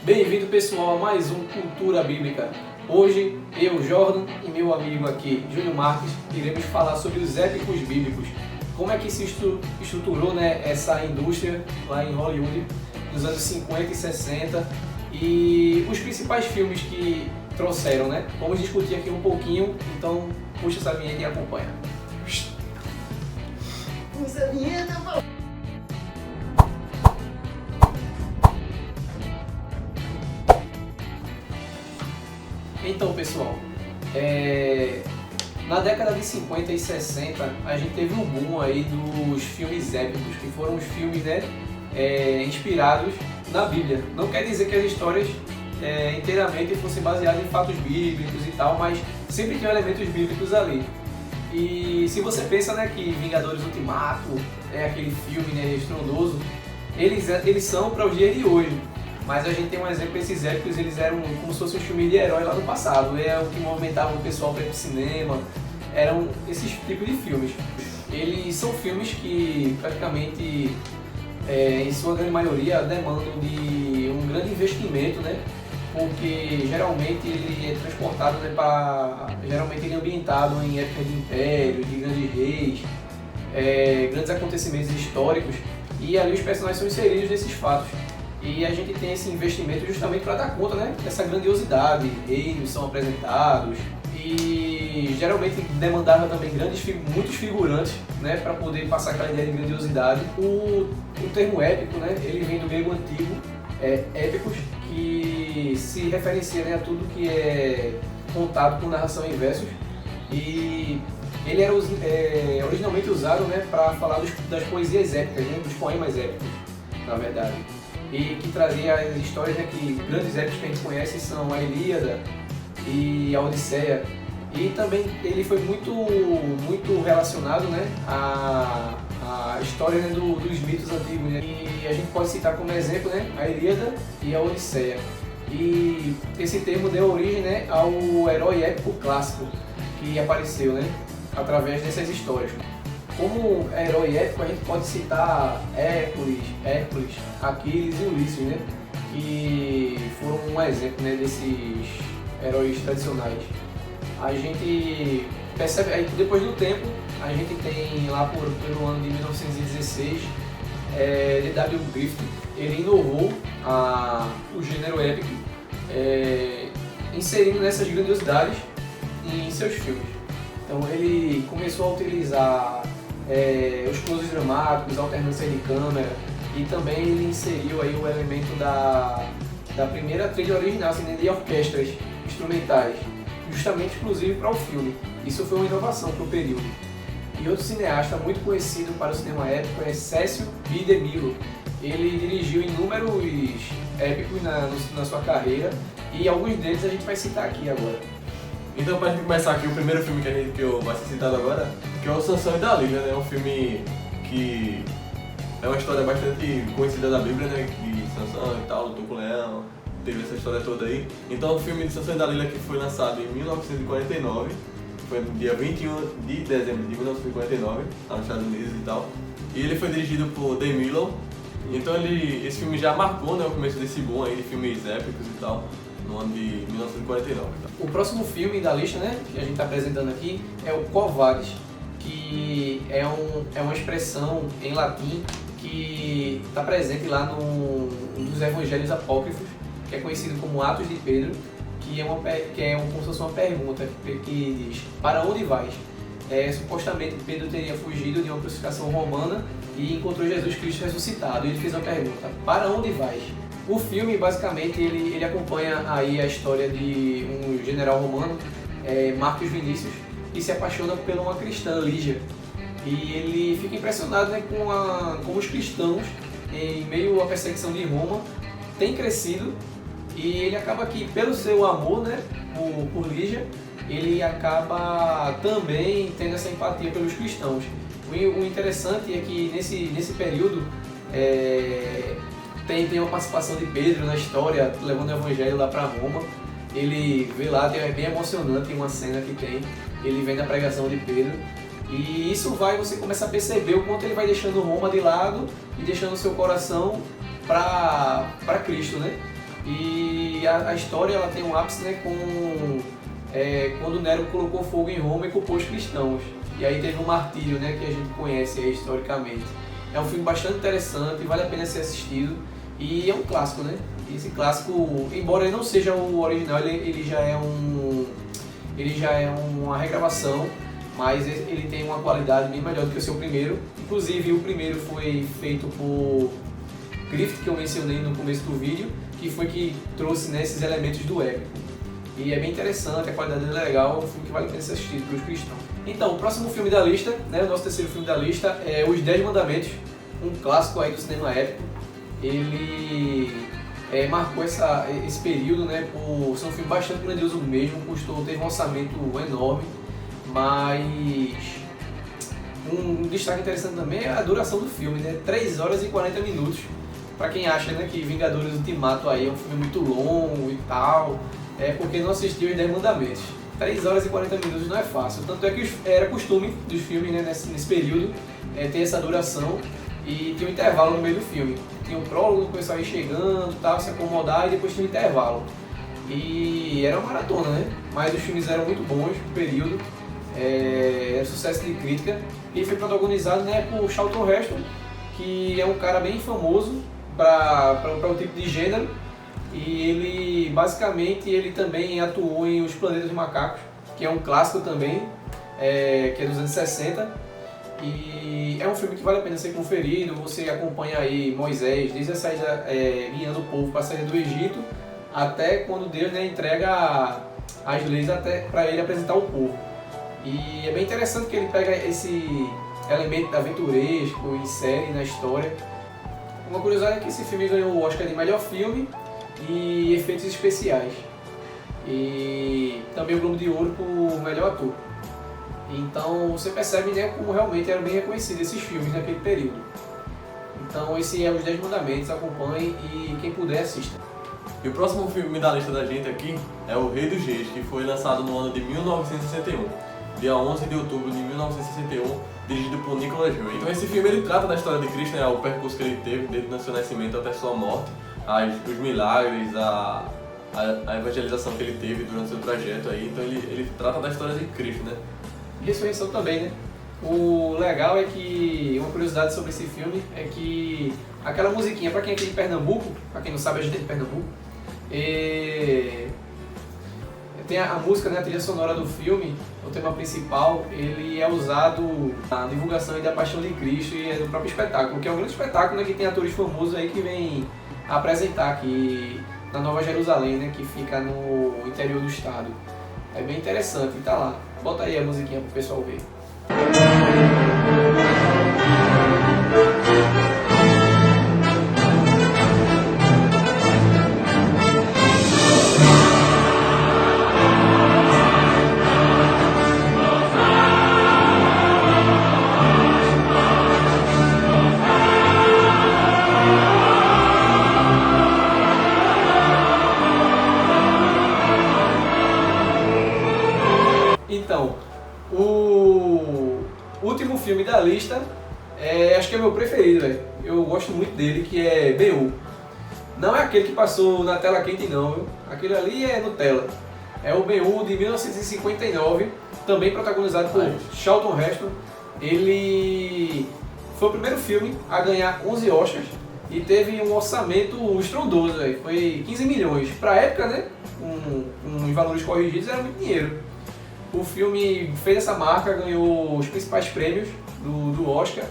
Bem-vindo, pessoal, a mais um Cultura Bíblica. Hoje, eu, Jordan, e meu amigo aqui, Júnior Marques, iremos falar sobre os épicos bíblicos. Como é que se estruturou, né, essa indústria lá em Hollywood nos anos 50 e 60 e os principais filmes que trouxeram, né? Vamos discutir aqui um pouquinho, então puxa essa vinheta e acompanha. Puxa a vinheta, pô! Então, pessoal, na década de 50 e 60 a gente teve um boom aí dos filmes épicos, que foram os filmes, né, inspirados na Bíblia. Não quer dizer que as histórias inteiramente fossem baseadas em fatos bíblicos e tal, mas sempre tem elementos bíblicos ali. E se você pensa, né, que Vingadores Ultimato é aquele filme, né, estrondoso, eles são para os dias de hoje. Mas a gente tem um exemplo, esses épicos, eles eram como se fosse um filme de herói lá no passado. É o que movimentava o pessoal para ir pro cinema, eram esses tipos de filmes. Eles são filmes que praticamente, em sua grande maioria, demandam de um grande investimento, né? Porque geralmente ele é transportado, né, geralmente ele é ambientado em épocas de império, de grandes reis, grandes acontecimentos históricos, e ali os personagens são inseridos nesses fatos. E a gente tem esse investimento justamente para dar conta, né, dessa grandiosidade, reinos são apresentados e geralmente demandava também muitos figurantes, né, para poder passar aquela ideia de grandiosidade. O termo épico, né, ele vem do grego antigo, épicos, que se referencia, né, a tudo que é contado com narração em versos, e ele era originalmente usado, né, para falar das poesias épicas, né, dos poemas épicos, na verdade. E que trazia as histórias, né, que grandes épicos que a gente conhece são a Ilíada e a Odisseia. E também ele foi muito relacionado, né, à história, né, dos mitos antigos, né? E a gente pode citar como exemplo, né, a Ilíada e a Odisseia. E esse termo deu origem, né, ao herói épico clássico que apareceu, né, através dessas histórias. Como herói épico, a gente pode citar Hércules, Aquiles e Ulisses, né? Que foram um exemplo, né, desses heróis tradicionais. A gente percebe, aí depois do tempo, a gente tem lá pelo ano de 1916, D.W. Griffith, ele inovou o gênero épico, inserindo nessas grandiosidades em seus filmes. Então ele começou a utilizar os closes dramáticos, alternância de câmera, e também ele inseriu aí o elemento da primeira trilha original, assim, de orquestras instrumentais, justamente exclusivo para o filme. Isso foi uma inovação para o período. E outro cineasta muito conhecido para o cinema épico é Cecil B. DeMille. Ele dirigiu inúmeros épicos na sua carreira, e alguns deles a gente vai citar aqui agora. Então, pra gente começar aqui, o primeiro filme que eu vai ser citado agora, que é o Sansão e Dalila, né? É um filme que é uma história bastante conhecida da Bíblia, né? Que Sansão e tal, lutou com o leão, teve essa história toda aí. Então, o filme de Sansão e Dalila, que foi lançado em 1949, foi no dia 21 de dezembro de 1949, lá nos Estados Unidos e tal. E ele foi dirigido por DeMille. Então, esse filme já marcou, né, o começo desse boom aí de filmes épicos e tal, no ano de 1949. O próximo filme da lista, né, que a gente está apresentando aqui é o Quo Vadis, que é uma expressão em latim que está presente lá num dos evangelhos apócrifos, que é conhecido como Atos de Pedro, que é como se fosse uma pergunta que diz: para onde vais? Supostamente Pedro teria fugido de uma crucificação romana e encontrou Jesus Cristo ressuscitado. E ele fez uma pergunta: para onde vais? O filme, basicamente, ele acompanha aí a história de um general romano, Marcos Vinícius, que se apaixona por uma cristã, Lígia. E ele fica impressionado, né, com os cristãos, em meio à perseguição de Roma, têm crescido, e ele acaba que, pelo seu amor, né, por Lígia, ele acaba também tendo essa empatia pelos cristãos. O interessante é que nesse período tem uma participação de Pedro na história, levando o evangelho lá para Roma. Ele vê lá, é bem emocionante uma cena que tem, ele vem na pregação de Pedro, e você começa a perceber o quanto ele vai deixando Roma de lado e deixando o seu coração para Cristo, né? E a história ela tem um ápice, né, com quando Nero colocou fogo em Roma e culpou os cristãos. E aí teve um martírio, né, que a gente conhece aí historicamente. É um filme bastante interessante, vale a pena ser assistido e é um clássico, né? Esse clássico, embora ele não seja o original, ele já é uma regravação, mas ele tem uma qualidade bem melhor do que o seu primeiro. Inclusive o primeiro foi feito por Griffith, que eu mencionei no começo do vídeo, que foi que trouxe, né, esses elementos do épico. E é bem interessante, a qualidade dele é legal, é um filme que vale a pena ser assistido pelos cristãos. Então, o próximo filme da lista, né, o nosso terceiro filme da lista é Os 10 Mandamentos, um clássico aí do cinema épico. Ele marcou esse período, né, por ser um filme bastante grandioso mesmo, teve um orçamento enorme, mas um destaque interessante também é a duração do filme, né, 3 horas e 40 minutos. Pra quem acha, né, que Vingadores Ultimato aí é um filme muito longo e tal, é porque não assistiu Os 10 Mandamentos. 3 horas e 40 minutos não é fácil, tanto é que era costume dos filmes, né, nesse período ter essa duração e tinha um intervalo no meio do filme. Tinha um prólogo, o pessoal ia chegando, tal, se acomodar e depois tinha um intervalo. E era uma maratona, né? Mas os filmes eram muito bons no período, era sucesso de crítica e foi protagonizado, né, por Charlton Heston, que é um cara bem famoso para o tipo de gênero. E ele, basicamente, ele também atuou em Os Planetas dos Macacos, que é um clássico também, que é dos anos 60. E é um filme que vale a pena ser conferido. Você acompanha aí Moisés, desde a saída, guiando o povo para a saída do Egito, até quando Deus, né, entrega as leis para ele apresentar o povo. E é bem interessante que ele pega esse elemento aventuresco, insere na história. Uma curiosidade é que esse filme ganhou o Oscar de melhor filme e efeitos especiais, e também o Globo de Ouro por melhor ator. Então você percebe, né, como realmente eram bem reconhecidos esses filmes naquele período. Então esse é Os 10 Mandamentos, acompanhe e quem puder assista. E o próximo filme da lista da gente aqui é O Rei dos Reis, que foi lançado no ano de 1961, dia 11 de outubro de 1961, dirigido por Nicolas Ray. Então esse filme ele trata da história de Cristo, né, o percurso que ele teve desde o seu nascimento até sua morte, os milagres, a evangelização que ele teve durante seu trajeto aí. Então ele trata da história de Cristo, né? E ressurreição também, né? O legal é que, uma curiosidade sobre esse filme é que aquela musiquinha, pra quem é aqui de Pernambuco, pra quem não sabe, a gente é de Pernambuco, tem a música, né, a trilha sonora do filme, o tema principal, ele é usado na divulgação da Paixão de Cristo e do próprio espetáculo, que é um grande espetáculo, né, que tem atores famosos aí que vêm apresentar aqui na Nova Jerusalém, né, que fica no interior do estado. É bem interessante, tá lá. Bota aí a musiquinha pro pessoal ver. Então, o último filme da lista, acho que é meu preferido, velho. Eu gosto muito dele, que é Ben-Hur. Não é aquele que passou na tela quente não, viu? Aquele ali é Nutella. É o Ben-Hur de 1959, também protagonizado por Charlton Heston. Ele foi o primeiro filme a ganhar 11 Oscars e teve um orçamento estrondoso, véio. Foi 15 milhões. Pra época, né, com os valores corrigidos, era muito dinheiro. O filme fez essa marca, ganhou os principais prêmios do Oscar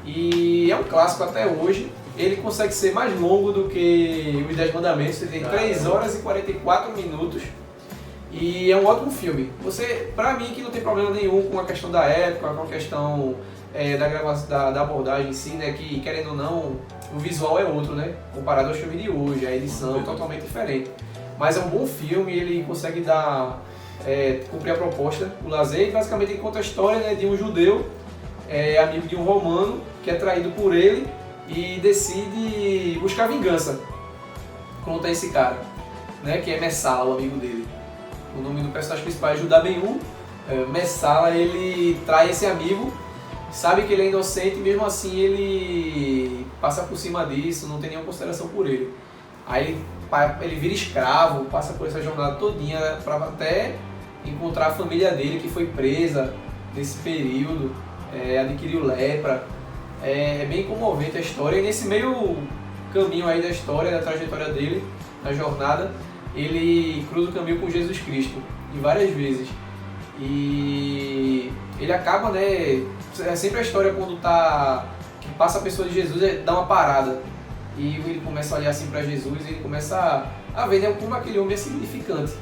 e é um clássico até hoje. Ele consegue ser mais longo do que Os 10 Mandamentos, ele tem 3 horas e 44 minutos e é um ótimo filme. Pra mim, que não tem problema nenhum com a questão da época, com a questão da abordagem em si, né, que querendo ou não, o visual é outro, né, comparado aos filmes de hoje, a edição é totalmente diferente. Mas é um bom filme, ele consegue cumprir a proposta, o lazer, e basicamente ele conta a história, né, de um judeu amigo de um romano que é traído por ele e decide buscar vingança contra esse cara, né, que é Messala, o amigo dele. O nome do personagem principal é Judá Ben-Hur. Messala, ele trai esse amigo, sabe que ele é inocente e mesmo assim ele passa por cima disso, não tem nenhuma consideração por ele. Aí ele vira escravo, passa por essa jornada todinha para até encontrar a família dele que foi presa nesse período, adquiriu lepra. É bem comovente a história, e nesse meio caminho aí da história, da trajetória dele, na jornada, ele cruza o caminho com Jesus Cristo, em várias vezes. E ele acaba, né, é sempre a história quando que passa a pessoa de Jesus, dá uma parada. E ele começa a olhar assim para Jesus e ele começa a ver, né, como aquele homem é significante.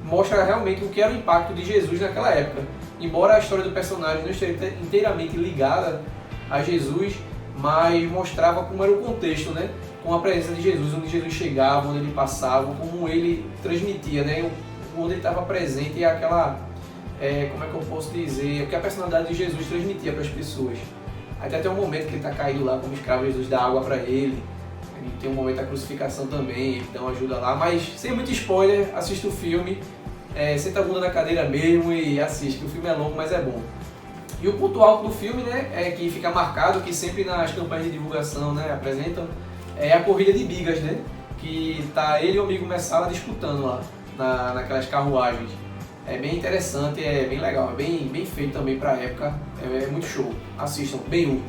Mostra realmente o que era o impacto de Jesus naquela época. Embora a história do personagem não esteja inteiramente ligada a Jesus, mas mostrava como era o contexto, né? Com a presença de Jesus, onde Jesus chegava, onde ele passava, como ele transmitia, né? Onde ele estava presente e aquela, como é que eu posso dizer, o que a personalidade de Jesus transmitia para as pessoas. Até um momento que ele está caído lá como escravo, Jesus dá água para ele. E tem um momento da crucificação também, ele dá uma ajuda lá, mas sem muito spoiler, assista o filme, senta a bunda na cadeira mesmo e assiste, que o filme é longo, mas é bom. E o ponto alto do filme, né, é que fica marcado, que sempre nas campanhas de divulgação, né, apresentam, é a corrida de bigas, né, que tá ele e o amigo Messala disputando lá, naquelas carruagens. É bem interessante, é bem legal, é bem feito também pra época, é muito show. Assistam, Ben-Hur.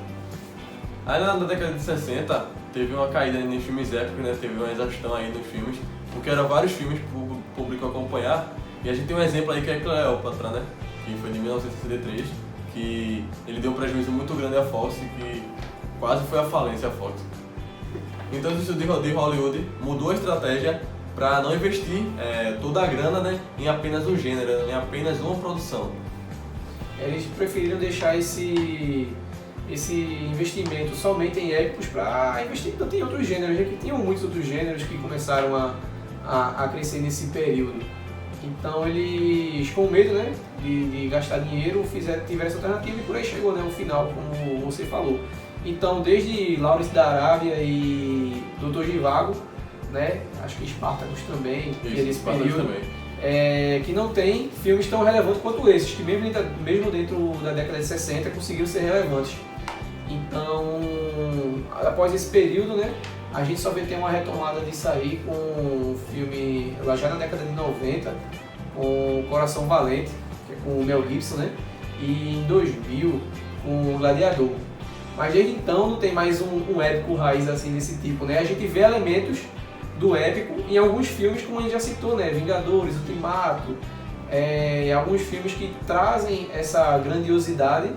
Aí na década de 60, teve uma caída nos filmes épicos, né, teve uma exaustão aí nos filmes, porque eram vários filmes para o público acompanhar, e a gente tem um exemplo aí que é Cleópatra, né, que foi de 1963, que ele deu um prejuízo muito grande à Fox, que quase foi à falência a Fox. Então o estúdio de Hollywood mudou a estratégia para não investir toda a grana, né, em apenas um gênero, em apenas uma produção. Eles preferiram deixar esse investimento somente em épicos para investir tanto em outros gêneros, já que tinham muitos outros gêneros que começaram a crescer nesse período. Então eles, com medo, né, de gastar dinheiro, tiveram essa alternativa e por aí chegou, né, o final, como você falou. Então, desde Lawrence da Arábia e Dr. Zhivago, né, acho que Spartacus também, que é desse período, que não tem filmes tão relevantes quanto esses, que mesmo dentro da década de 60 conseguiram ser relevantes. Então, após esse período, né, a gente só tem uma retomada disso aí com um filme já na década de 90, com Coração Valente, que é com o Mel Gibson, né? E em 2000, com o Gladiador. Mas desde então não tem mais um épico raiz assim desse tipo, né? A gente vê elementos do épico em alguns filmes, como a gente já citou, né? Vingadores, Ultimato, alguns filmes que trazem essa grandiosidade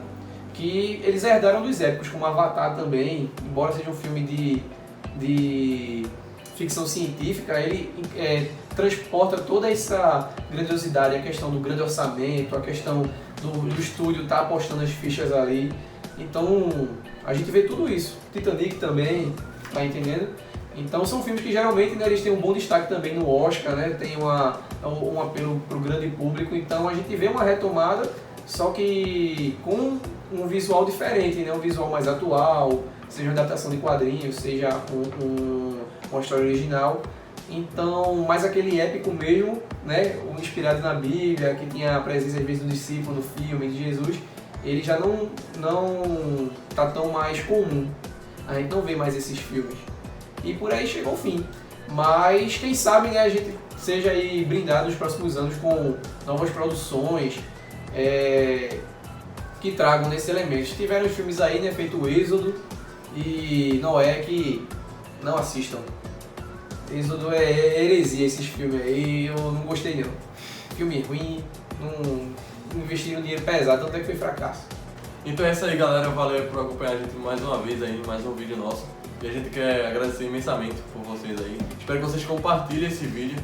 que eles herdaram dos épicos, como Avatar também, embora seja um filme de ficção científica, ele transporta toda essa grandiosidade, a questão do grande orçamento, a questão do estúdio estar apostando as fichas ali. Então a gente vê tudo isso. Titanic também, tá entendendo? Então são filmes que geralmente, né, eles têm um bom destaque também no Oscar, né? Tem um apelo para o grande público, então a gente vê uma retomada, só que com um visual diferente, né? Um visual mais atual, seja uma adaptação de quadrinhos, seja uma história original. Então, mais aquele épico mesmo, né? Inspirado na Bíblia, que tinha a presença às vezes do discípulo no filme de Jesus, ele já não tá tão mais comum. A gente não vê mais esses filmes. E por aí chegou o fim. Mas quem sabe, né, a gente seja aí brindado nos próximos anos com novas produções que tragam nesse elemento. Tiveram os filmes aí, né, feito o Êxodo e Noé, que não assistam. Êxodo é heresia, esses filmes aí, eu não gostei não. Filme ruim, não investiram dinheiro pesado, tanto é que foi fracasso. Então é isso aí, galera, valeu por acompanhar a gente mais uma vez aí, mais um vídeo nosso. E a gente quer agradecer imensamente por vocês aí. Espero que vocês compartilhem esse vídeo.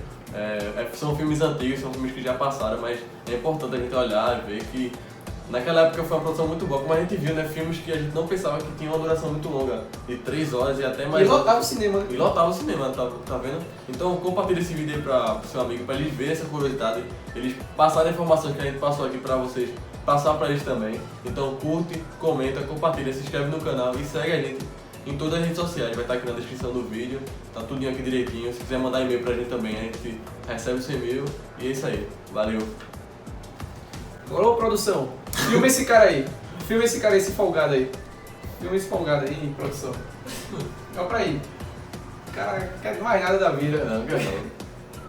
São filmes antigos, são filmes que já passaram, mas é importante a gente olhar e ver que naquela época foi uma produção muito boa, como a gente viu, né? Filmes que a gente não pensava que tinham uma duração muito longa, de 3 horas e até mais. E lotava o cinema, né? E lotava o cinema, tá vendo? Então compartilha esse vídeo aí pro seu amigo, pra eles verem essa curiosidade, eles passarem a informação que a gente passou aqui pra vocês, passar pra eles também. Então curte, comenta, compartilha, se inscreve no canal e segue a gente em todas as redes sociais, vai estar aqui na descrição do vídeo, tá tudinho aqui direitinho. Se quiser mandar e-mail pra gente também, a gente recebe o seu e-mail. E é isso aí, valeu! Alô, produção, filma esse cara aí, esse folgado aí. Filma esse folgado aí, produção. Olha pra aí. O cara quer mais nada da vida. Não, não.